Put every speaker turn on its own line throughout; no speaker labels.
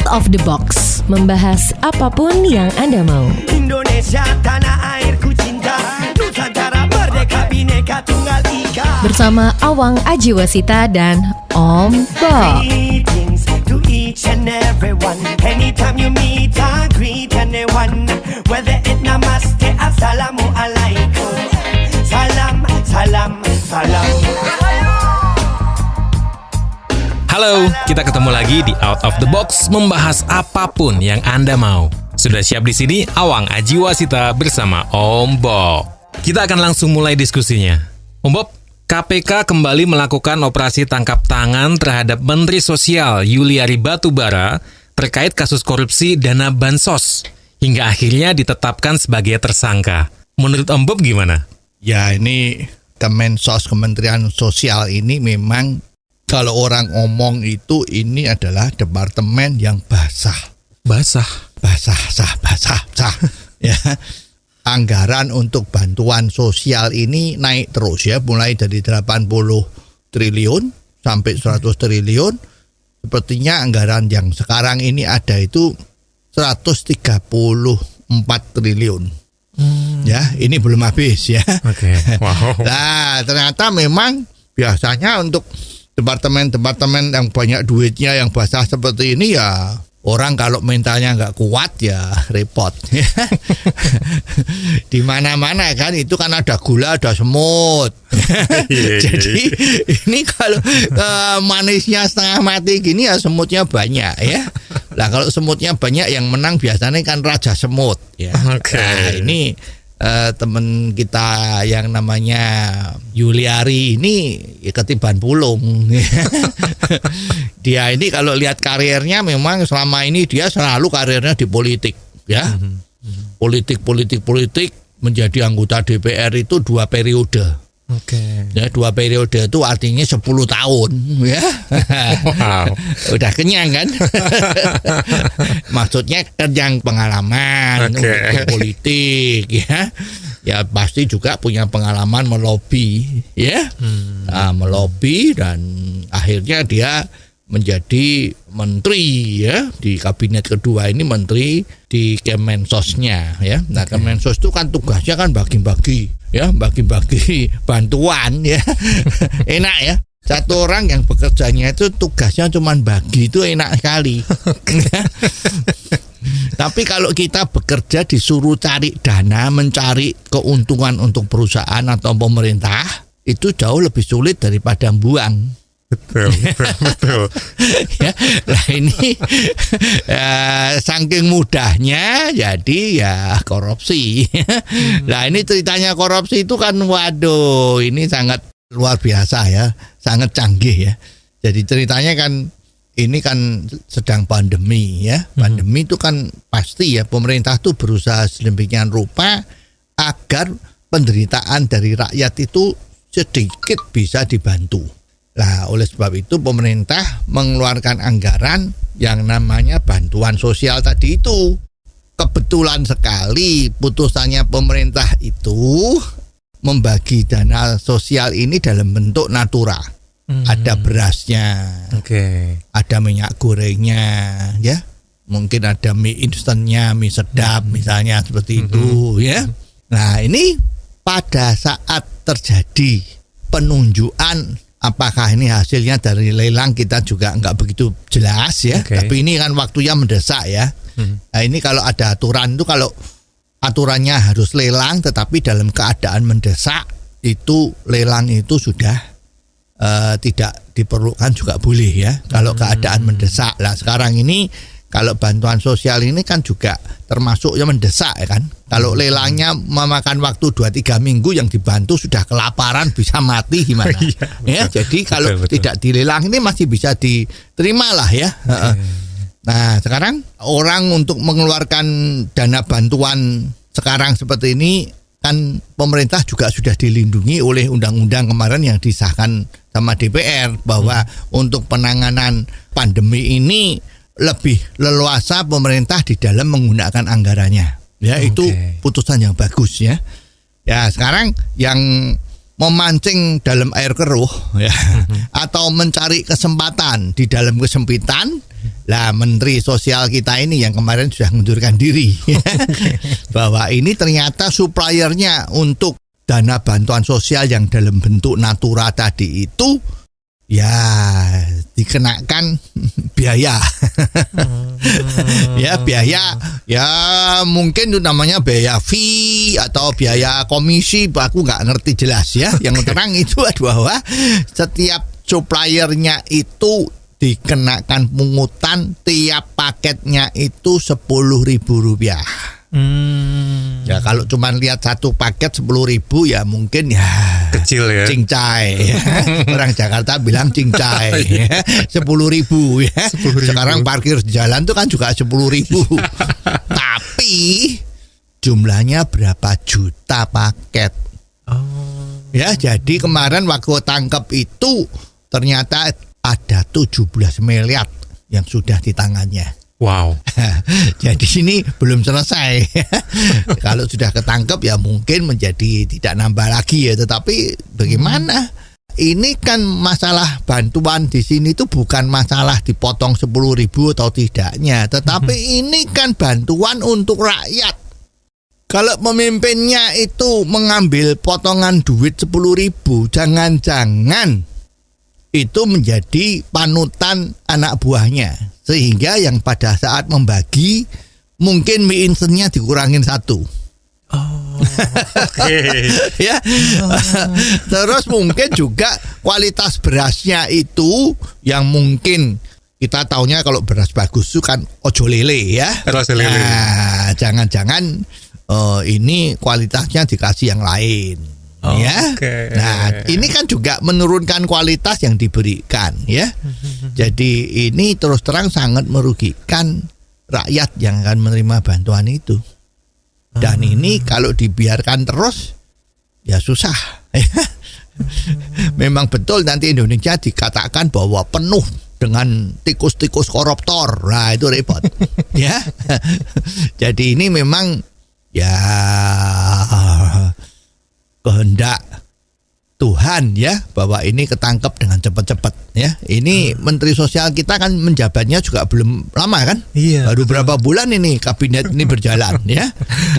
of the Box, membahas apapun yang Anda mau.
Indonesia tanah airku cinta, Nusantara merdeka bhinneka tunggal ika.
Bersama Awang Ajiwasita dan Om Bob.
Greetings to each and everyone. Anytime you meet, I greet anyone. Whether it namaste, assalamu alaikum. Salam, salam, salam.
Halo, kita ketemu lagi di Out of the Box, membahas apapun yang Anda mau. Sudah siap di sini Awang Ajiwasita bersama Om Bob. Kita akan langsung mulai diskusinya. Om Bob, KPK kembali melakukan operasi tangkap tangan terhadap Menteri Sosial Yuliari Batubara terkait kasus korupsi dana bansos, hingga akhirnya ditetapkan sebagai tersangka. Menurut Om Bob gimana?
Ya, ini Kemensos, Kementerian Sosial ini memang kalau orang ngomong itu ini adalah departemen yang basah. Basah. Ya. Anggaran untuk bantuan sosial ini naik terus ya, mulai dari 80 triliun sampai 100 triliun. Sepertinya anggaran yang sekarang ini ada itu 134 triliun. Ya, ini belum habis ya.
Oke. Wow.
Nah, ternyata memang biasanya untuk departemen-departemen yang banyak duitnya yang basah seperti ini ya, orang kalau mentalnya nggak kuat ya repot. Di mana-mana kan itu kan ada gula, ada semut. Jadi ini kalau manisnya setengah mati gini ya semutnya banyak ya. Nah kalau semutnya banyak yang menang biasanya kan raja semut ya.
Okay.
Nah ini teman kita yang namanya Yuliari ini ya ketiban pulung. Dia ini kalau lihat karirnya memang selama ini dia selalu karirnya di politik ya. Politik menjadi anggota DPR itu 2 periode.
Oke.
Ya, 2 periode itu artinya 10 tahun ya.
Wow.
Udah kenyang kan? Maksudnya kenyang pengalaman untuk politik ya. Ya pasti juga punya pengalaman melobi ya. Nah, melobi dan akhirnya dia menjadi menteri ya, di kabinet kedua ini menteri di Kemensosnya ya. Nah, Kemensos itu kan tugasnya kan bagi-bagi bantuan ya. Enak ya. Satu orang yang bekerjanya itu tugasnya cuma bagi, itu enak sekali. Tapi kalau kita bekerja disuruh cari dana, mencari keuntungan untuk perusahaan atau pemerintah, itu jauh lebih sulit daripada buang.
Betul.
Ya, lah ini saking mudahnya jadi ya korupsi. Nah ini ceritanya korupsi itu kan waduh ini sangat luar biasa ya, sangat canggih ya. Jadi ceritanya kan ini kan sedang pandemi ya. Pandemi itu kan pasti ya pemerintah tuh berusaha sedemikian rupa agar penderitaan dari rakyat itu sedikit bisa dibantu. Nah, oleh sebab itu pemerintah mengeluarkan anggaran yang namanya bantuan sosial tadi itu. Kebetulan sekali putusannya pemerintah itu membagi dana sosial ini dalam bentuk natura. Ada berasnya, ada minyak gorengnya, ya, mungkin ada mie instannya, mie sedap misalnya seperti itu, ya. Nah, ini pada saat terjadi penunjukan. Apakah ini hasilnya dari lelang kita juga nggak begitu jelas ya. Tapi ini kan waktunya mendesak ya. Nah ini kalau ada aturan itu, kalau aturannya harus lelang tetapi dalam keadaan mendesak, itu lelang itu sudah tidak diperlukan juga boleh ya. Kalau keadaan mendesak. Lah sekarang ini kalau bantuan sosial ini kan juga termasuk yang mendesak ya kan. Kalau lelangnya memakan waktu 2-3 minggu, yang dibantu sudah kelaparan bisa mati gimana? Ya, jadi kalau tidak dilelang ini masih bisa diterima lah ya. Nah sekarang orang untuk mengeluarkan dana bantuan sekarang seperti ini kan pemerintah juga sudah dilindungi oleh undang-undang kemarin yang disahkan sama DPR bahwa untuk penanganan pandemi ini lebih leluasa pemerintah di dalam menggunakan anggarannya. Ya, itu putusan yang bagus ya. Ya, sekarang yang memancing dalam air keruh ya, atau mencari kesempatan di dalam kesempitan. Lah Menteri Sosial kita ini yang kemarin sudah mengundurkan diri bahwa ini ternyata suppliernya untuk dana bantuan sosial yang dalam bentuk natura tadi itu ya dikenakan biaya. Ya biaya ya mungkin itu namanya biaya fee atau biaya komisi, aku nggak ngerti jelas ya. Yang terang itu bahwa setiap suppliernya itu dikenakan pungutan tiap paketnya itu Rp10.000. Ya kalau cuma lihat satu paket 10.000 ya mungkin ya
kecil ya.
Cincai ya. Orang Jakarta bilang cincai ya. 10.000 ya. Sekarang parkir di jalan tuh kan juga 10.000. Tapi jumlahnya berapa juta paket. Ya jadi kemarin waktu tangkap itu ternyata ada 17 miliar yang sudah di tangannya.
Wow.
Jadi ini belum selesai. Kalau sudah ketangkep ya mungkin menjadi tidak nambah lagi ya. Tetapi bagaimana? Ini kan masalah bantuan di sini tuh bukan masalah dipotong 10.000 atau tidaknya. Tetapi ini kan bantuan untuk rakyat. Kalau pemimpinnya itu mengambil potongan duit 10.000, jangan-jangan itu menjadi panutan anak buahnya. Sehingga yang pada saat membagi mungkin mie instannya dikurangin 1. Ya. Terus mungkin juga kualitas berasnya itu yang mungkin kita taunya kalau beras bagus itu kan ojo lele ya. Nah, jangan-jangan ini kualitasnya dikasih yang lain. Ya. Nah, ini kan juga menurunkan kualitas yang diberikan ya. Jadi ini terus terang sangat merugikan rakyat yang akan menerima bantuan itu. Dan ini kalau dibiarkan terus ya susah. Memang betul nanti Indonesia dikatakan bahwa penuh dengan tikus-tikus koruptor. Nah, itu repot. Ya. Jadi ini memang ya kehendak Tuhan ya bahwa ini ketangkep dengan cepat-cepat ya. Ini Menteri Sosial kita kan menjabatnya juga belum lama kan?
Iya.
Baru berapa bulan ini kabinet ini berjalan ya.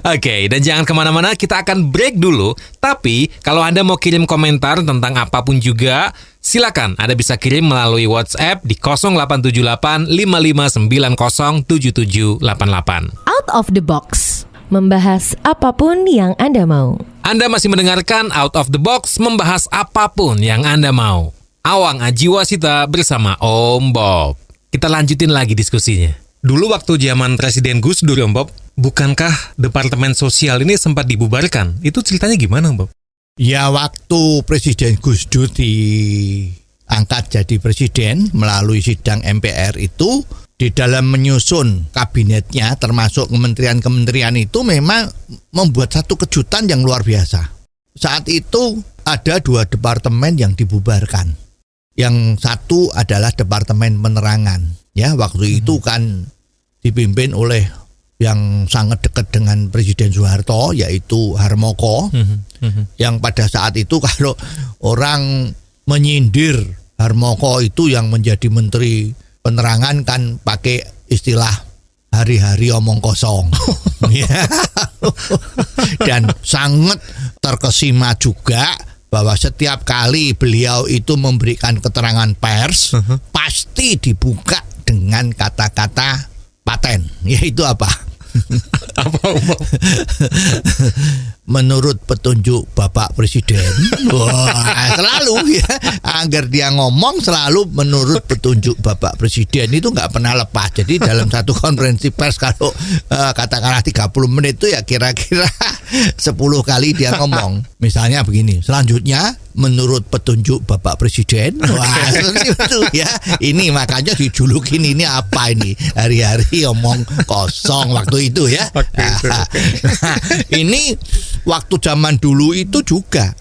Oke, dan jangan kemana-mana, kita akan break dulu. Tapi kalau Anda mau kirim komentar tentang apapun juga, silakan Anda bisa kirim melalui WhatsApp di 0878 5590 7788.
Out of the box, membahas apapun yang Anda mau.
Anda masih mendengarkan Out of the Box, membahas apapun yang Anda mau. Awang Ajiwasita bersama Om Bob. Kita lanjutin lagi diskusinya. Dulu waktu zaman Presiden Gus Dur, Om Bob, bukankah Departemen Sosial ini sempat dibubarkan? Itu ceritanya gimana, Om Bob?
Ya waktu Presiden Gus Dur diangkat jadi presiden melalui sidang MPR itu, di dalam menyusun kabinetnya termasuk kementerian-kementerian itu memang membuat satu kejutan yang luar biasa. Saat itu ada 2 departemen yang dibubarkan. Yang satu adalah Departemen Penerangan. Ya, waktu itu kan dipimpin oleh yang sangat dekat dengan Presiden Soeharto yaitu Harmoko. Yang pada saat itu kalau orang menyindir Harmoko itu yang menjadi Menteri Penerangan kan pakai istilah hari-hari omong kosong. Dan sangat terkesima juga bahwa setiap kali beliau itu memberikan keterangan pers pasti dibuka dengan kata-kata paten. Yaitu apa? Menurut petunjuk Bapak Presiden. Wah, selalu ya, agar dia ngomong selalu menurut petunjuk Bapak Presiden, itu nggak pernah lepas. Jadi dalam satu konferensi pers kalau katakanlah 30 menit itu ya kira-kira 10 kali dia ngomong. Misalnya begini, selanjutnya menurut petunjuk Bapak Presiden. Wah, itu ya. Ini makanya dijulukin ini apa ini? Hari-hari omong kosong waktu itu ya. Ini waktu zaman dulu itu juga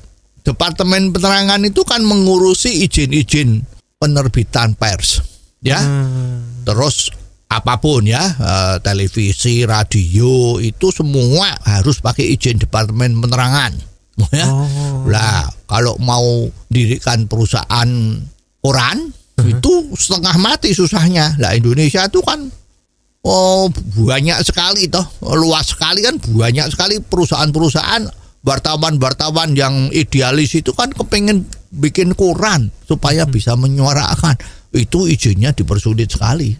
Departemen Penerangan itu kan mengurusi izin-izin penerbitan pers ya. Terus apapun ya, televisi, radio itu semua harus pakai izin Departemen Penerangan. Ya. Lah kalau mau dirikan perusahaan koran itu setengah mati susahnya. Lah Indonesia itu kan banyak sekali toh, luas sekali kan, banyak sekali perusahaan-perusahaan, wartawan-wartawan yang idealis itu kan kepengen bikin koran supaya bisa menyuarakan. Itu izinnya dipersulit sekali,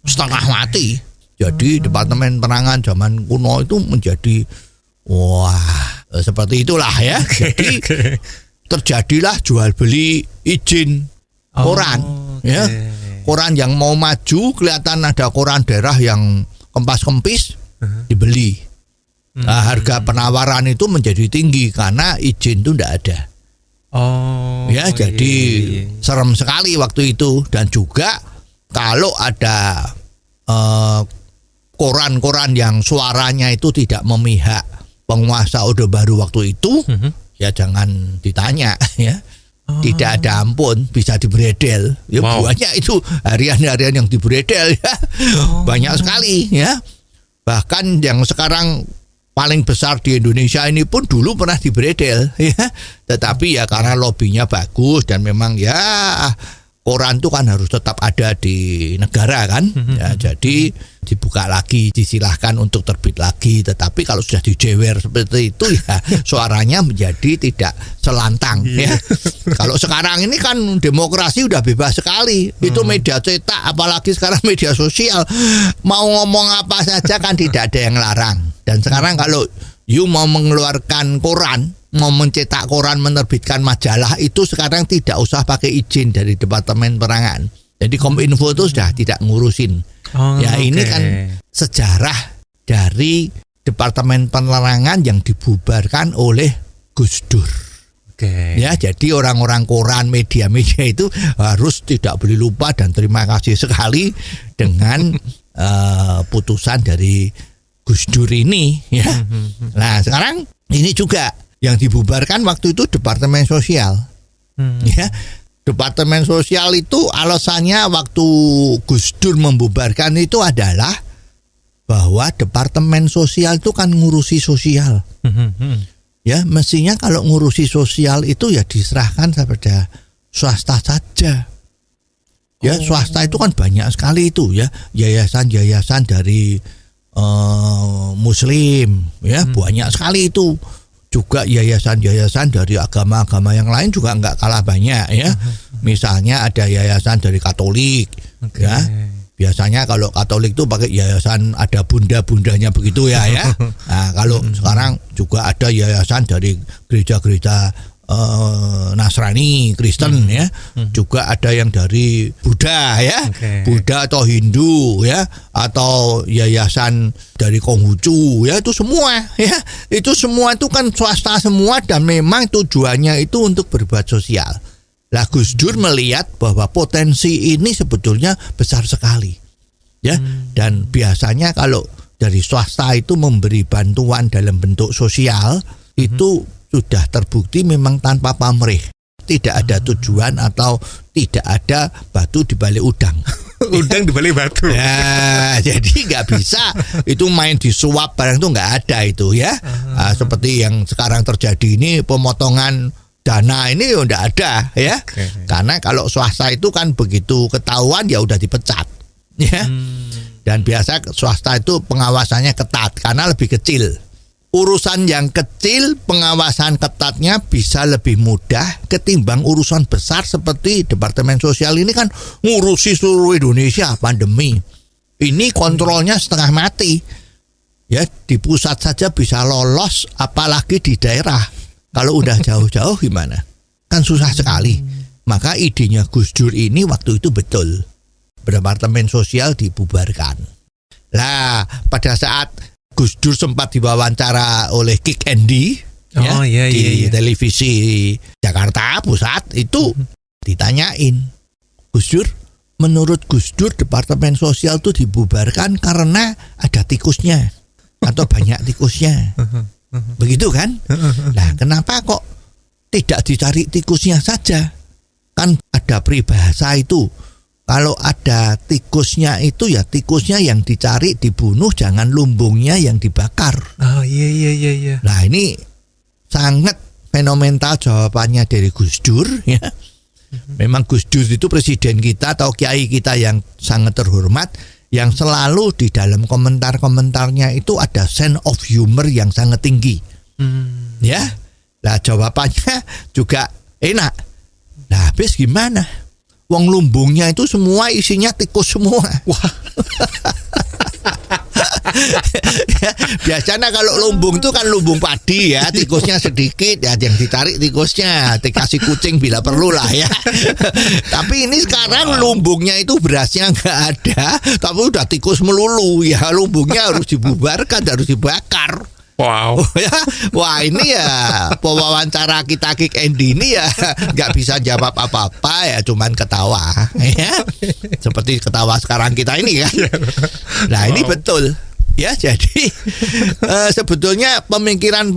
setengah mati. Jadi Departemen Penerangan zaman kuno itu menjadi seperti itulah ya. Jadi terjadilah jual beli izin koran, ya. Koran yang mau maju kelihatan ada koran daerah yang kempas-kempis dibeli. Nah, harga penawaran itu menjadi tinggi karena izin itu tidak ada. Jadi serem sekali waktu itu. Dan juga kalau ada koran-koran yang suaranya itu tidak memihak penguasa Orde Baru waktu itu, ya jangan ditanya ya. Tidak ada ampun, bisa dibredel. Ya banyak itu harian-harian yang dibredel ya. Banyak sekali ya. Bahkan yang sekarang paling besar di Indonesia ini pun dulu pernah dibredel ya. Tetapi ya karena lobbynya bagus dan memang ya koran itu kan harus tetap ada di negara kan. Ya, jadi dibuka lagi, disilahkan untuk terbit lagi. Tetapi kalau sudah dijewer seperti itu ya suaranya menjadi tidak selantang ya. Kalau sekarang ini kan demokrasi udah bebas sekali. Itu media cetak, apalagi sekarang media sosial, mau ngomong apa saja kan tidak ada yang larang. Dan sekarang kalau you mau mengeluarkan koran, mau mencetak koran, menerbitkan majalah, itu sekarang tidak usah pakai izin dari Departemen Penerangan. Jadi Kominfo itu sudah tidak ngurusin. Ini kan sejarah dari Departemen Penerangan yang dibubarkan oleh Gus Dur. Ya, jadi orang-orang koran, media-media itu harus tidak boleh lupa dan terima kasih sekali dengan putusan dari Gus Dur ini ya. Nah, sekarang ini juga yang dibubarkan waktu itu Departemen Sosial. Ya. Departemen Sosial itu alasannya waktu Gus Dur membubarkan itu adalah bahwa Departemen Sosial itu kan ngurusi sosial. Ya, mestinya kalau ngurusi sosial itu ya diserahkan kepada swasta saja. Ya, swasta itu kan banyak sekali itu ya, yayasan-yayasan dari Muslim ya, banyak sekali itu. Juga yayasan-yayasan dari agama-agama yang lain juga nggak kalah banyak ya. Misalnya ada yayasan dari Katolik ya. Biasanya kalau Katolik itu pakai yayasan ada bunda-bundanya begitu ya. Nah, kalau sekarang juga ada yayasan dari gereja-gereja Nasrani, Kristen ya. Juga ada yang dari Buddha ya. Buddha atau Hindu ya, atau yayasan dari Konghucu ya, itu semua ya. Itu semua itu kan swasta semua dan memang tujuannya itu untuk berbuat sosial. Lah Gus Dur melihat bahwa potensi ini sebetulnya besar sekali. Ya, dan biasanya kalau dari swasta itu memberi bantuan dalam bentuk sosial itu sudah terbukti memang tanpa pamrih, tidak ada tujuan atau tidak ada batu di balik udang.
Udang di balik batu.
Ya, jadi nggak bisa itu main disuap barang itu nggak ada itu ya. Seperti yang sekarang terjadi ini, pemotongan dana ini udah ada ya. Karena kalau swasta itu kan begitu ketahuan ya udah dipecat ya. Dan biasa swasta itu pengawasannya ketat karena lebih kecil. Urusan yang kecil pengawasan ketatnya bisa lebih mudah ketimbang urusan besar seperti Departemen Sosial ini kan ngurusi seluruh Indonesia pandemi. Ini kontrolnya setengah mati. Ya, di pusat saja bisa lolos, apalagi di daerah. Kalau udah jauh-jauh gimana? Kan susah sekali. Maka idenya Gus Dur ini waktu itu betul. Departemen Sosial dibubarkan. Lah, pada saat Gus Dur sempat diwawancara oleh Kick Andy di televisi Jakarta Pusat itu ditanyain, Gus Dur, menurut Gus Dur Departemen Sosial itu dibubarkan karena ada tikusnya atau banyak tikusnya, begitu kan? Nah, kenapa kok tidak dicari tikusnya saja? Kan ada peribahasa itu. Kalau ada tikusnya itu ya tikusnya yang dicari dibunuh, jangan lumbungnya yang dibakar.
Iya.
Nah ini sangat fenomenal jawabannya dari Gus Dur ya. Memang Gus Dur itu presiden kita atau kiai kita yang sangat terhormat, yang selalu di dalam komentar-komentarnya itu ada sense of humor yang sangat tinggi. Ya. Nah, jawabannya juga enak. Nah, habis gimana? Wong lumbungnya itu semua isinya tikus semua. Wah. Ya, biasanya kalau lumbung itu kan lumbung padi ya, tikusnya sedikit ya, yang ditarik tikusnya, dikasih kucing bila perlu lah ya. Tapi ini sekarang lumbungnya itu berasnya nggak ada, tapi udah tikus melulu ya, lumbungnya harus dibubarkan, harus dibakar.
Wow.
Ya, wah ini ya pewawancara kita Kick Andy ini ya nggak bisa jawab apa-apa ya, cuman ketawa ya, seperti ketawa sekarang kita ini kan. Nah ini betul ya, jadi sebetulnya pemikiran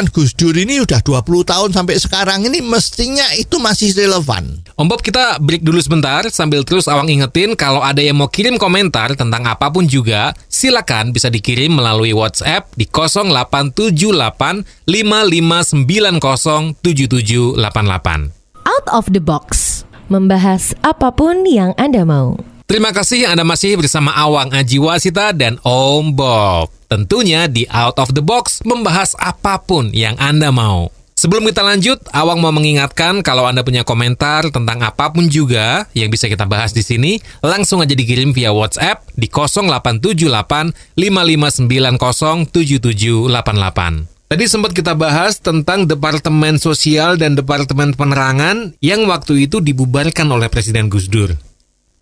Gus Dur ini udah 20 tahun sampai sekarang ini mestinya itu masih relevan.
Om Bob, kita break dulu sebentar sambil terus Awang ingetin kalau ada yang mau kirim komentar tentang apapun juga, silakan bisa dikirim melalui WhatsApp di 0878 5590 7788.
Out of the Box, membahas apapun yang Anda mau.
Terima kasih Anda masih bersama Awang Ajiwasita dan Om Bob. Tentunya di Out of the Box membahas apapun yang Anda mau. Sebelum kita lanjut, Awang mau mengingatkan kalau Anda punya komentar tentang apapun juga yang bisa kita bahas di sini, langsung aja dikirim via WhatsApp di 0878 5590 7788. Tadi sempat kita bahas tentang Departemen Sosial dan Departemen Penerangan yang waktu itu dibubarkan oleh Presiden Gus Dur.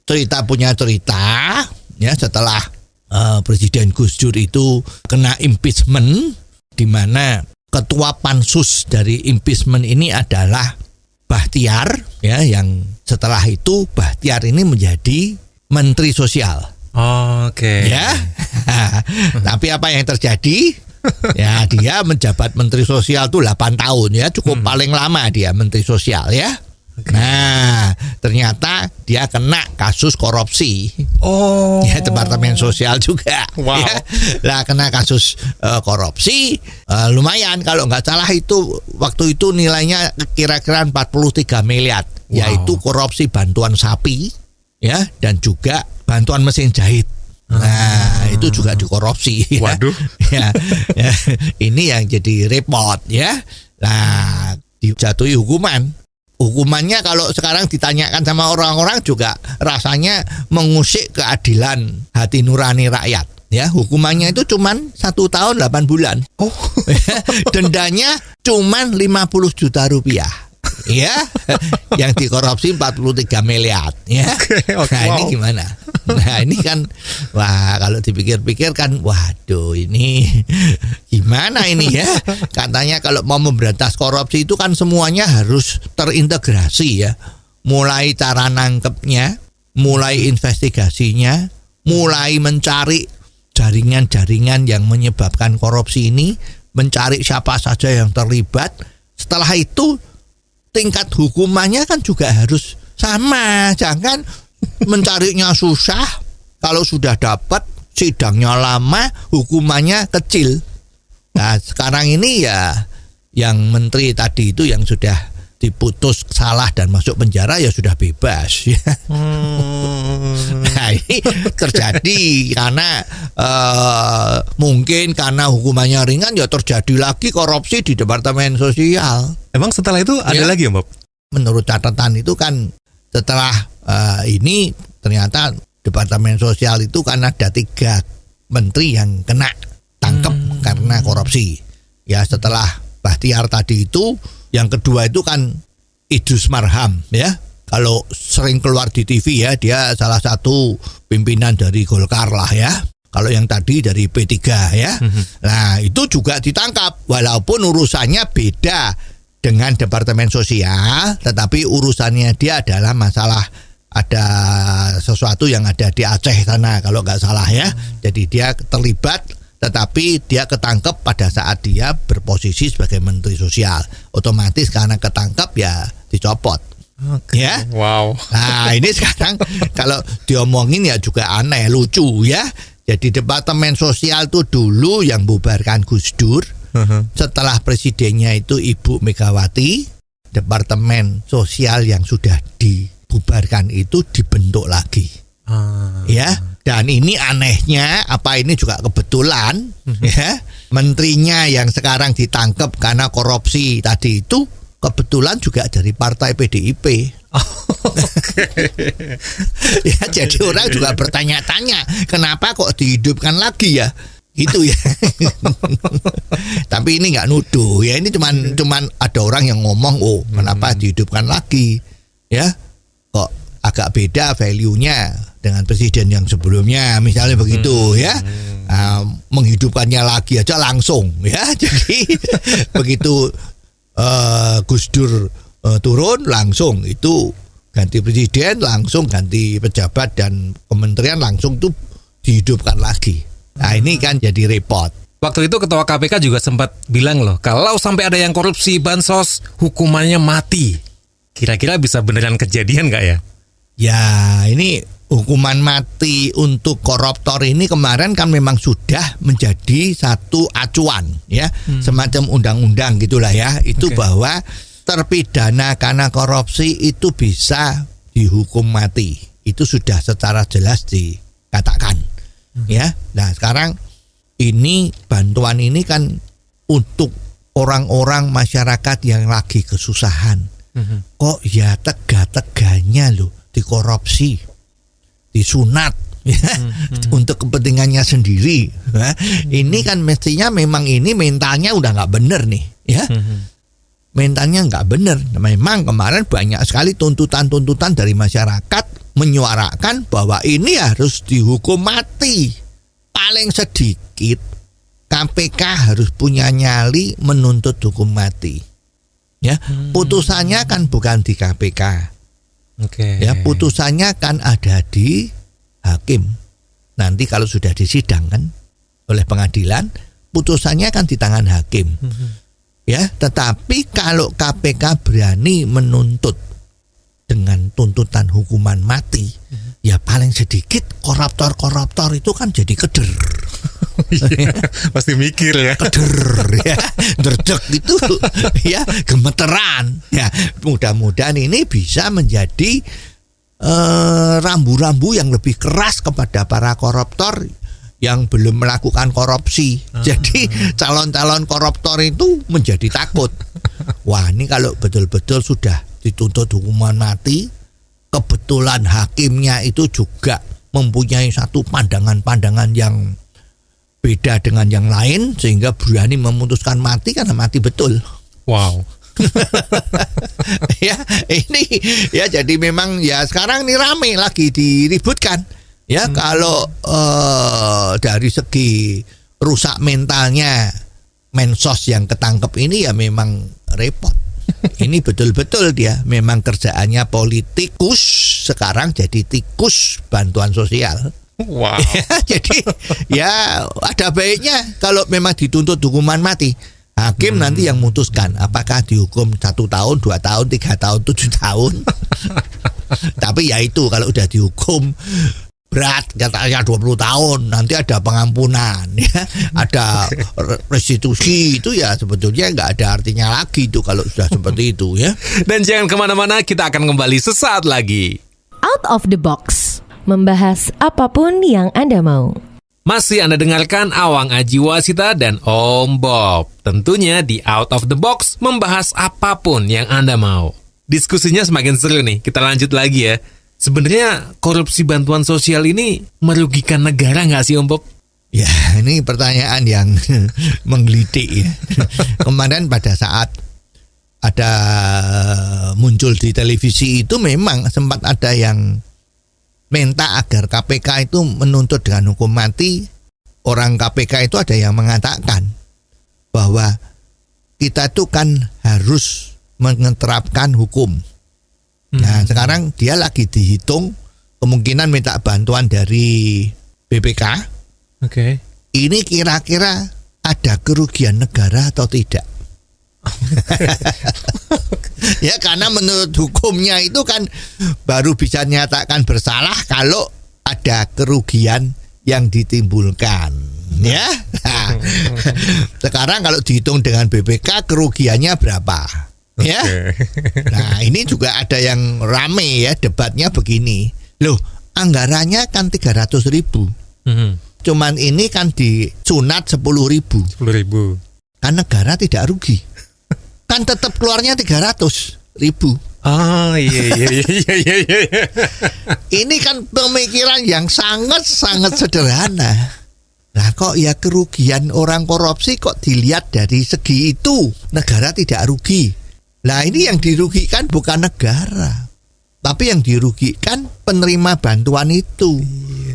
Cerita ya, setelah Presiden Gus Dur itu kena impeachment, di mana ketua pansus dari impeachment ini adalah Bahtiar ya, yang setelah itu Bahtiar ini menjadi Menteri Sosial.
Oke.
Ya. Tapi apa yang terjadi? Ya, dia menjabat Menteri Sosial tuh 8 tahun ya, cukup paling lama dia Menteri Sosial ya. Nah, ternyata dia kena kasus korupsi. Oh. Ya, Departemen Sosial juga.
Wow.
Ya. Lah, kena kasus korupsi. Lumayan, kalau nggak salah itu waktu itu nilainya kira-kira 43 miliar. Wow. Yaitu korupsi bantuan sapi ya, dan juga bantuan mesin jahit. Nah, itu juga dikorupsi. Ya.
Waduh.
Ya, ini yang jadi repot ya. Nah, dijatuhi hukuman. Hukumannya kalau sekarang ditanyakan sama orang-orang juga rasanya mengusik keadilan hati nurani rakyat. Ya, hukumannya itu cuman 1 tahun 8 bulan. Oh. Dendanya cuman 50 juta rupiah. Ya, yang dikorupsi 43 miliar. Ya. Nah, ini gimana? Nah, ini kan, wah kalau dipikir-pikir kan, waduh ini gimana ini ya? Katanya kalau mau memberantas korupsi itu kan semuanya harus terintegrasi ya. Mulai cara nangkepnya, mulai investigasinya, mulai mencari jaringan-jaringan yang menyebabkan korupsi ini, mencari siapa saja yang terlibat. Setelah itu tingkat hukumannya kan juga harus sama, jangan mencarinya susah, kalau sudah dapat sidangnya lama, hukumannya kecil. Nah, sekarang ini ya yang menteri tadi itu yang sudah diputus salah dan masuk penjara ya sudah bebas ya. Nah, ini terjadi karena mungkin karena hukumannya ringan ya terjadi lagi korupsi di Departemen Sosial.
Emang setelah itu ada lagi ya, Bob?
Menurut catatan itu kan setelah ini ternyata Departemen Sosial itu kan ada 3 menteri yang kena tangkap karena korupsi. Ya, setelah Bahtiar tadi itu, yang kedua itu kan Idrus Marham ya. Kalau sering keluar di TV ya, dia salah satu pimpinan dari Golkar lah ya. Kalau yang tadi dari P3 ya. Nah, itu juga ditangkap walaupun urusannya beda dengan Departemen Sosial, tetapi urusannya dia adalah masalah ada sesuatu yang ada di Aceh sana kalau nggak salah ya. Jadi dia terlibat, tetapi dia ketangkep pada saat dia berposisi sebagai Menteri Sosial. Otomatis karena ketangkep ya dicopot. Okay. Ya.
Wow.
Nah, ini sekarang kalau diomongin ya juga aneh, lucu ya. Jadi Departemen Sosial itu dulu yang bubarkan Gus Dur, Setelah presidennya itu Ibu Megawati, Departemen Sosial yang sudah dibubarkan itu dibentuk lagi. Ya, dan ini anehnya ini juga kebetulan ya, menterinya yang sekarang ditangkap karena korupsi tadi itu kebetulan juga dari partai PDIP. Ya, jadi orang juga bertanya-tanya kenapa kok dihidupkan lagi ya, gitu ya. Tapi ini nggak nuduh ya, ini cuman ada orang yang ngomong kenapa dihidupkan lagi ya, kok agak beda value-nya dengan presiden yang sebelumnya misalnya begitu ya. Menghidupkannya lagi aja langsung ya. Jadi begitu Gus Dur turun langsung itu ganti presiden, langsung ganti pejabat dan kementerian, langsung tuh dihidupkan lagi. Nah ini kan jadi repot.
Waktu itu Ketua KPK juga sempat bilang loh, kalau sampai ada yang korupsi bansos, hukumannya mati. Kira-kira bisa beneran kejadian nggak ya?
Ya ini hukuman mati untuk koruptor ini kemarin kan memang sudah menjadi satu acuan ya, semacam undang-undang gitulah ya, itu bahwa terpidana karena korupsi itu bisa dihukum mati. Itu sudah secara jelas dikatakan ya. Nah sekarang ini bantuan ini kan untuk orang-orang masyarakat yang lagi kesusahan. Kok ya tega-teganya loh dikorupsi, disunat ya, untuk kepentingannya sendiri. Nah, ini kan mestinya memang ini mentalnya udah nggak bener nih ya. Mentalnya nggak bener. Memang kemarin banyak sekali tuntutan-tuntutan dari masyarakat menyuarakan bahwa ini harus dihukum mati. Paling sedikit KPK harus punya nyali menuntut hukum mati. Ya, putusannya kan bukan di KPK. Ya, putusannya kan ada di hakim. Nanti kalau sudah disidangkan oleh pengadilan, putusannya kan di tangan hakim. Ya, tetapi kalau KPK berani menuntut dengan tuntutan hukuman mati, ya paling sedikit koruptor-koruptor itu kan jadi keder.
Pasti mikir ya.
Keder ya, derdek gitu ya, gemeteran. Ya, mudah-mudahan ini bisa menjadi rambu-rambu yang lebih keras kepada para koruptor yang belum melakukan korupsi. Jadi calon-calon koruptor itu menjadi takut. Wah, ini kalau betul-betul sudah dituntut hukuman mati, kebetulan hakimnya itu juga mempunyai satu pandangan-pandangan yang beda dengan yang lain, sehingga berani memutuskan mati karena mati betul.
Wow.
Ya, ini ya jadi memang ya sekarang ini rame lagi diributkan. Ya, kalau dari segi rusak mentalnya Mensos yang ketangkep ini ya memang repot. Ini betul-betul dia memang kerjaannya politikus, sekarang jadi tikus bantuan sosial.
Wow.
Ya, jadi ya ada baiknya kalau memang dituntut hukuman mati, hakim nanti yang memutuskan apakah dihukum 1 tahun, 2 tahun, 3 tahun, 7 tahun. Tapi ya itu kalau udah dihukum berat katanya 20 tahun, nanti ada pengampunan ya, ada restitusi, itu ya sebetulnya nggak ada artinya lagi itu kalau sudah seperti itu ya.
Dan jangan kemana-mana, kita akan kembali sesaat lagi.
Out of the Box, membahas apapun yang Anda mau.
Masih Anda dengarkan Awang Ajiwasita dan Om Bob. Tentunya di Out of the Box, membahas apapun yang Anda mau. Diskusinya semakin seru nih, kita lanjut lagi ya. Sebenarnya korupsi bantuan sosial ini merugikan negara nggak sih Om Bob?
Ya, ini pertanyaan yang menggelitik ya. Kemarin pada saat ada muncul di televisi itu memang sempat ada yang minta agar KPK itu menuntut dengan hukum mati. Orang KPK itu ada yang mengatakan bahwa kita itu kan harus menerapkan hukum. Nah, sekarang dia lagi dihitung kemungkinan minta bantuan dari BPK.
Oke.
Ini kira-kira ada kerugian negara atau tidak? Ya, karena menurut hukumnya itu kan baru bisa nyatakan bersalah kalau ada kerugian yang ditimbulkan. ya. Nah, sekarang kalau dihitung dengan BPK kerugiannya berapa? Ya. Nah, ini juga ada yang rame ya debatnya begini. Loh, anggarannya kan 300.000. Cuman ini kan disunat 10.000.
10.000.
Kan negara tidak rugi. Kan tetap keluarnya 300.000.
Oh iya.
Ini kan pemikiran yang sangat sederhana. Nah kok ya kerugian orang korupsi kok dilihat dari segi itu, negara tidak rugi. Nah ini yang dirugikan bukan negara, tapi yang dirugikan penerima bantuan itu.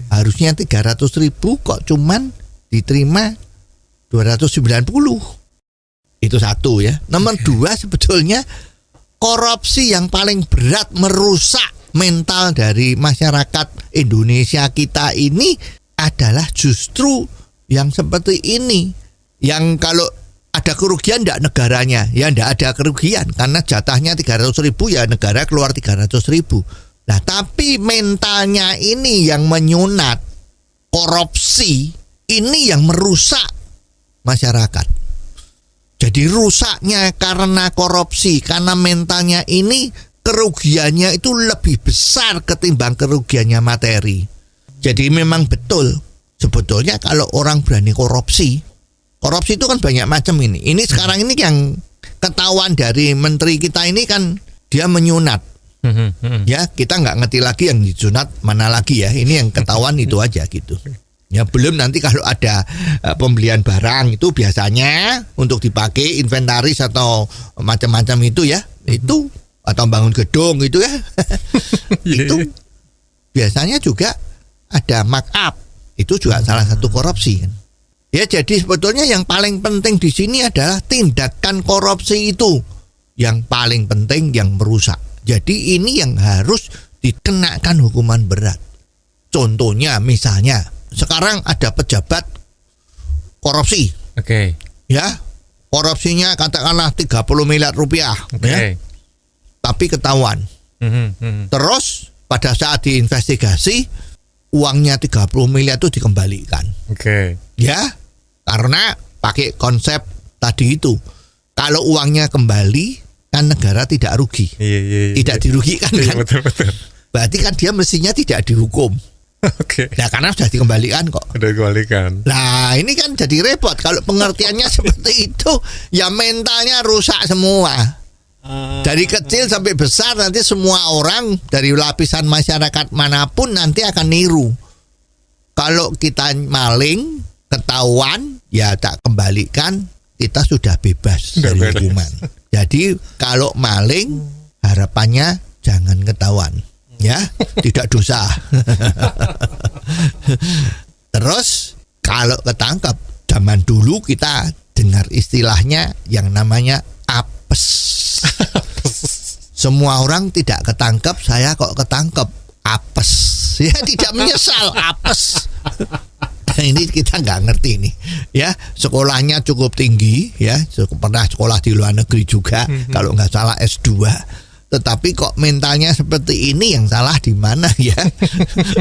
Harusnya 300.000 kok cuman diterima 290. Itu satu ya. Nomor 2 sebetulnya korupsi yang paling berat merusak mental dari masyarakat Indonesia kita ini adalah justru yang seperti ini. Yang kalau ada kerugian enggak negaranya, ya enggak ada kerugian karena jatahnya 300.000 ya negara keluar 300.000. Nah, tapi mentalnya ini yang menyunat korupsi, ini yang merusak masyarakat. Jadi rusaknya karena korupsi, karena mentalnya ini kerugiannya itu lebih besar ketimbang kerugiannya materi. Jadi memang betul sebetulnya kalau orang berani korupsi itu kan banyak macam ini. Ini sekarang ini yang ketahuan dari menteri kita ini kan dia menyunat. Ya kita nggak ngerti lagi yang disunat mana lagi ya. Ini yang ketahuan itu aja gitu. Ya belum nanti kalau ada pembelian barang itu biasanya untuk dipakai inventaris atau macam-macam itu ya. Itu atau bangun gedung itu ya. Itu biasanya juga ada markup. Itu juga salah satu korupsi kan. Ya jadi sebetulnya yang paling penting di sini adalah tindakan korupsi itu yang paling penting yang merusak. Jadi ini yang harus dikenakan hukuman berat. Contohnya misalnya sekarang ada pejabat korupsi.
Oke.
Ya, korupsinya katakanlah 30 miliar rupiah. Ya. Tapi ketahuan. Terus pada saat diinvestigasi uangnya 30 miliar itu dikembalikan.
Oke.
Ya, karena pakai konsep tadi itu. Kalau uangnya kembali kan negara tidak rugi.
Iya.
Tidak dirugikan kan?
Betul.
Berarti kan dia mestinya tidak dihukum.
Oke.
Nah, karena sudah dikembalikan kok.
Udah dikembalikan.
Nah, ini kan jadi repot kalau pengertiannya seperti itu, ya mentalnya rusak semua. Dari kecil sampai besar nanti semua orang dari lapisan masyarakat manapun nanti akan niru. Kalau kita maling ketahuan ya tak kembalikan, kita sudah bebas dari hukuman. Jadi kalau maling harapannya jangan ketahuan, ya tidak dosa. Terus kalau ketangkap, zaman dulu kita dengar istilahnya yang namanya apes. Semua orang tidak ketangkep, saya kok ketangkep, apes. Ya tidak menyesal, apes. Ini kita nggak ngerti nih, ya sekolahnya cukup tinggi, ya pernah sekolah di luar negeri juga, kalau nggak salah S2. Tetapi kok mentalnya seperti ini, yang salah di mana ya?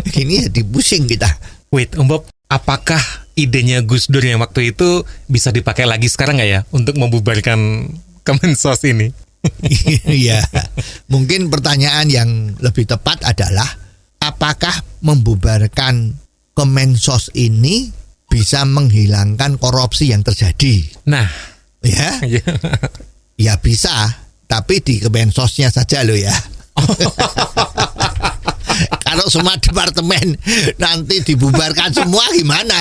Ini ya dipusing kita.
Wait, Om Bob, apakah idenya Gus Dur yang waktu itu bisa dipakai lagi sekarang nggak ya untuk membubarkan Kemensos ini?
Iya, mungkin pertanyaan yang lebih tepat adalah apakah membubarkan Kemensos ini bisa menghilangkan korupsi yang terjadi?
Nah,
ya, ya bisa, tapi di Kemensosnya saja loh ya. Kalau semua departemen nanti dibubarkan semua gimana?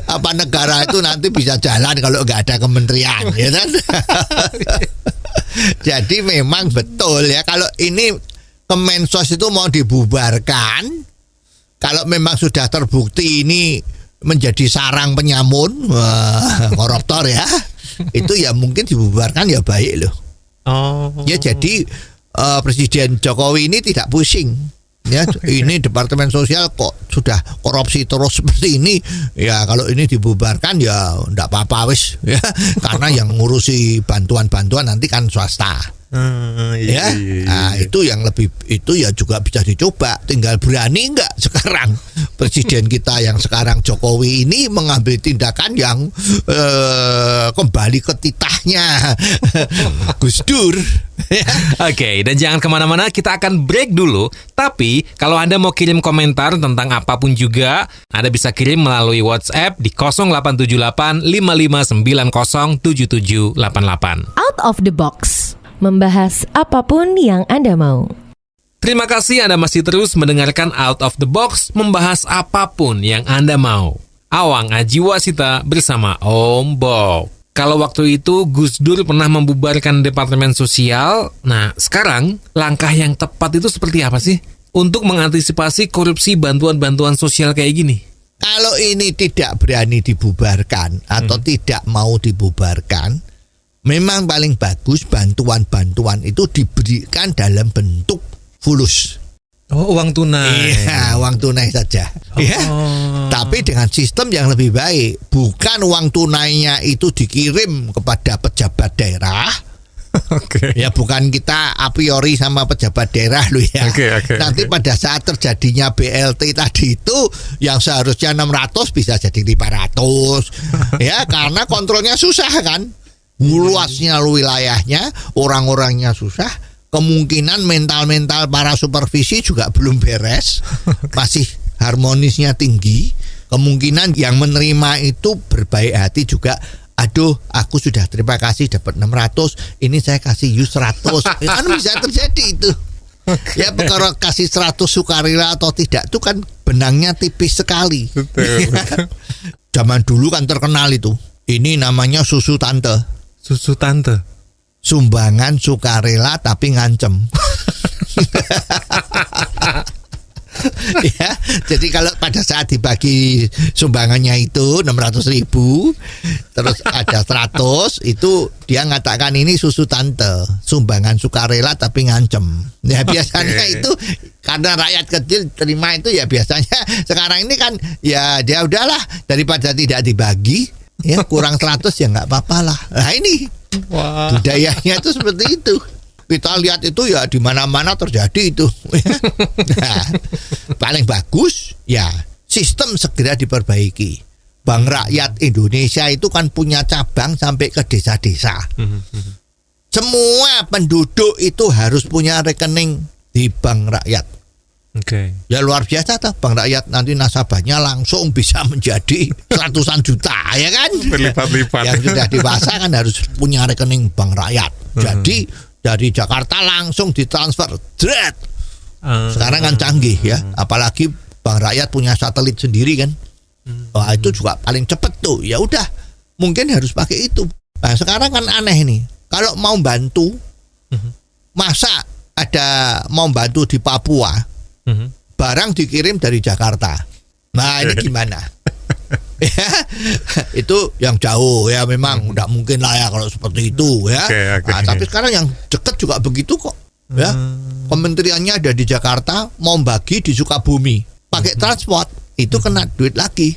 Apa negara itu nanti bisa jalan kalau nggak ada kementerian, ya kan? Jadi memang betul ya, kalau ini Kemensos itu mau dibubarkan, kalau memang sudah terbukti ini menjadi sarang penyamun, koruptor ya, itu ya mungkin dibubarkan ya baik loh. Ya jadi Presiden Jokowi ini tidak pusing. Ya, ini Departemen Sosial kok sudah korupsi terus seperti ini, ya kalau ini dibubarkan ya enggak apa-apa wis ya, karena yang ngurusi bantuan-bantuan nanti kan swasta. Ya, nah itu yang lebih, itu ya juga bisa dicoba, tinggal berani enggak sekarang. sekarang presiden kita yang sekarang Jokowi ini mengambil tindakan yang kembali ke titahnya Gus Dur.
Oke, dan jangan kemana-mana, kita akan break dulu. Tapi kalau Anda mau kirim komentar tentang apapun juga, Anda bisa kirim melalui WhatsApp di 0878 5590 7788.
Out of the box, membahas apapun yang Anda mau.
Terima kasih Anda masih terus mendengarkan Out of the Box, membahas apapun yang Anda mau. Awang Ajiwasita bersama Om Bob. Kalau waktu itu Gus Dur pernah membubarkan Departemen Sosial, nah sekarang langkah yang tepat itu seperti apa sih untuk mengantisipasi korupsi bantuan-bantuan sosial kayak gini?
Kalau ini tidak berani dibubarkan atau tidak mau dibubarkan, memang paling bagus bantuan-bantuan itu diberikan dalam bentuk fulus.
Oh, uang tunai.
Iya, uang tunai saja. Ya. Tapi dengan sistem yang lebih baik, bukan uang tunainya itu dikirim kepada pejabat daerah.
Oke.
Ya bukan kita a priori sama pejabat daerah loh ya. Nanti pada saat terjadinya BLT tadi itu yang seharusnya 600 bisa jadi 500. Ya, karena kontrolnya susah kan. Luasnya wilayahnya, orang-orangnya susah. Kemungkinan mental-mental para supervisi juga belum beres, masih harmonisnya tinggi. Kemungkinan yang menerima itu berbaik hati juga. Aduh, aku sudah terima kasih dapat 600, ini saya kasih you 100. Kan bisa terjadi itu. Ya, perkara kasih 100 sukarela atau tidak itu kan benangnya tipis sekali. Zaman dulu kan terkenal itu. Ini namanya susu tante.
Susu tante.
Sumbangan sukarela tapi ngancem. Ya, jadi kalau pada saat dibagi sumbangannya itu 600.000, terus ada 100, itu dia ngatakan ini susu tante, sumbangan sukarela tapi ngancem. Ya biasanya itu karena rakyat kecil terima itu ya biasanya. Sekarang ini kan ya dia udahlah, daripada tidak dibagi, ya kurang 100 ya nggak apa-apa lah. Nah ini budayanya itu seperti itu. Kita lihat itu ya di mana-mana terjadi itu. Nah, paling bagus ya sistem segera diperbaiki. Bank Rakyat Indonesia itu kan punya cabang sampai ke desa-desa. Semua penduduk itu harus punya rekening di Bank Rakyat.
Oke.
Ya luar biasa tuh Bank Rakyat, nanti nasabahnya langsung bisa menjadi ratusan juta ya kan.
Berlipat-lipat.
Yang sudah dewasa kan harus punya rekening Bank Rakyat. Jadi dari Jakarta langsung ditransfer. Sekarang kan canggih ya, apalagi Bank Rakyat punya satelit sendiri kan. Wah, itu juga paling cepet tuh. Ya udah, mungkin harus pakai itu. Nah, sekarang kan aneh nih. Kalau mau bantu, masa ada mau bantu di Papua, barang dikirim dari Jakarta. Nah, ini gimana? Ya, itu yang jauh ya, memang udah mungkin lah ya kalau seperti itu ya. Nah, tapi sekarang yang deket juga begitu kok. Ya, kementeriannya ada di Jakarta, mau bagi di Sukabumi, pakai transport, itu kena duit lagi.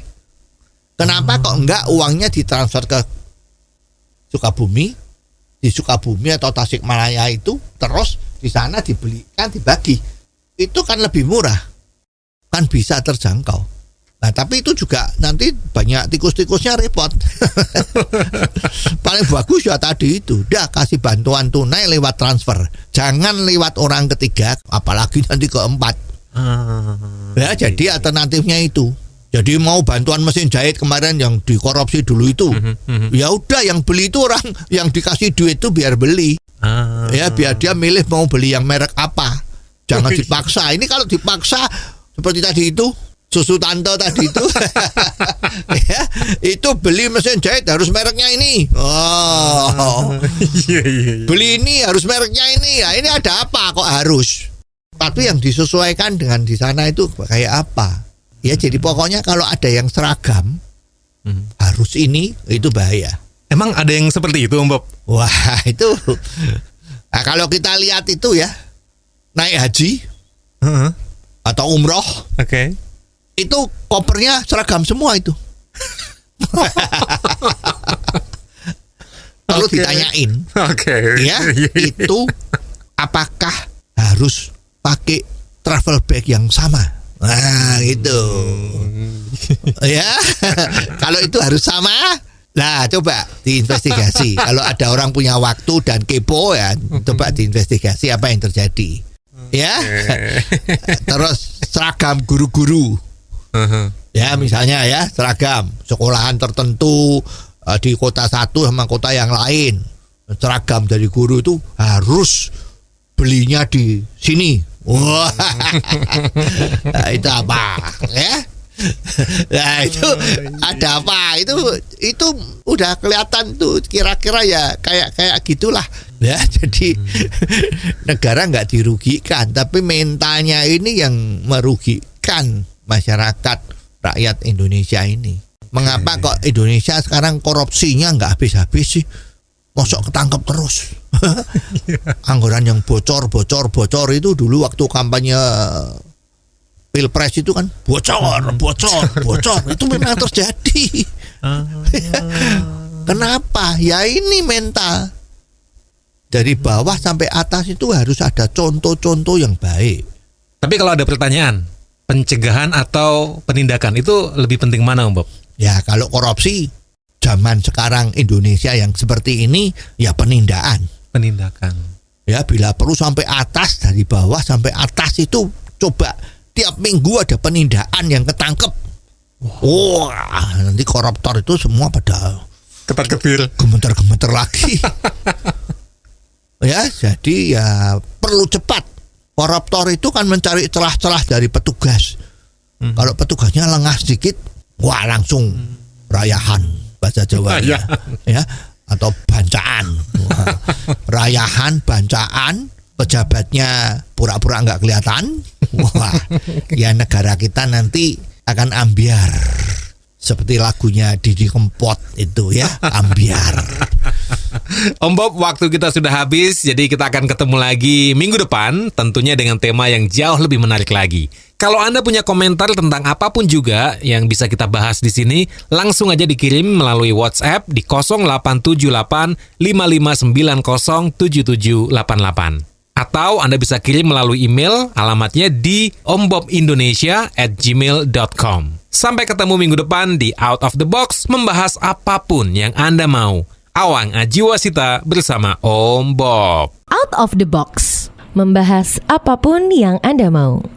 Kenapa kok enggak uangnya ditransfer ke Sukabumi, di Sukabumi atau Tasikmalaya itu, terus di sana dibelikan, dibagi. Itu kan lebih murah, kan bisa terjangkau. Nah tapi itu juga nanti banyak tikus-tikusnya repot. Paling bagus ya tadi itu, udah kasih bantuan tunai lewat transfer, jangan lewat orang ketiga, apalagi nanti keempat. Ya jadi alternatifnya itu. Jadi mau bantuan mesin jahit kemarin yang dikorupsi dulu itu, ya udah yang beli itu orang yang dikasih duit itu biar beli. Ya biar dia milih mau beli yang merek apa. Jangan dipaksa. Ini kalau dipaksa seperti tadi itu, susu tante tadi itu, ya, itu beli mesin jahit harus mereknya ini. Beli ini harus mereknya ini. Ya ini ada apa kok harus? Tapi yang disesuaikan dengan di sana itu kayak apa? Ya jadi pokoknya kalau ada yang seragam, harus ini, itu bahaya.
Emang ada yang seperti itu, Om Bob?
Wah itu. Nah, kalau kita lihat itu ya, naik haji atau umroh, itu kopernya seragam semua itu. Lalu ditanyain, ya itu apakah harus pakai travel bag yang sama? Nah, gitu. Ya. Kalau itu harus sama. Nah, coba diinvestigasi. Kalau ada orang punya waktu dan kepo ya, coba diinvestigasi apa yang terjadi. Ya. Terus seragam guru-guru. Ya, misalnya ya, seragam sekolahan tertentu di kota satu sama kota yang lain. Seragam dari guru itu harus belinya di sini. Wah, nah, itu apa? Ya, nah itu ada apa? Itu udah kelihatan tuh kira-kira ya kayak gitulah. Ya, jadi negara nggak dirugikan, tapi mentalnya ini yang merugikan masyarakat rakyat Indonesia ini. Mengapa kok Indonesia sekarang korupsinya nggak habis-habis sih? Mosok ketangkep terus. Anggaran yang bocor itu dulu waktu kampanye Pilpres itu kan bocor itu memang terjadi. Kenapa? Ya ini mental. Dari bawah sampai atas itu harus ada contoh-contoh yang baik.
Tapi kalau ada pertanyaan, pencegahan atau penindakan itu lebih penting mana, Om Bob?
Ya kalau korupsi zaman sekarang Indonesia yang seperti ini ya penindakan. Ya bila perlu sampai atas, dari bawah sampai atas itu coba tiap minggu ada penindakan yang ketangkep. Wah, nanti koruptor itu semua pada
ketar-ketir,
gemeter lagi. Ya, jadi ya perlu cepat. Koruptor itu kan mencari celah-celah dari petugas. Kalau petugasnya lengah sedikit, wah langsung rayahan. Bahasa Jawa ya, atau bancaan. Wah, rayahan, bancaan, pejabatnya pura-pura nggak kelihatan. Wah, ya negara kita nanti akan ambiar seperti lagunya Didi Kempot itu ya, ambiar.
Om Bob, waktu kita sudah habis, jadi kita akan ketemu lagi minggu depan, tentunya dengan tema yang jauh lebih menarik lagi. Kalau Anda punya komentar tentang apapun juga yang bisa kita bahas di sini, langsung aja dikirim melalui WhatsApp di 0878 5590 7788. Atau Anda bisa kirim melalui email, alamatnya di ombobindonesia@gmail.com. Sampai ketemu minggu depan di Out of the Box, membahas apapun yang Anda mau. Awang Ajiwasita bersama Om Bob.
Out of the Box, membahas apapun yang Anda mau.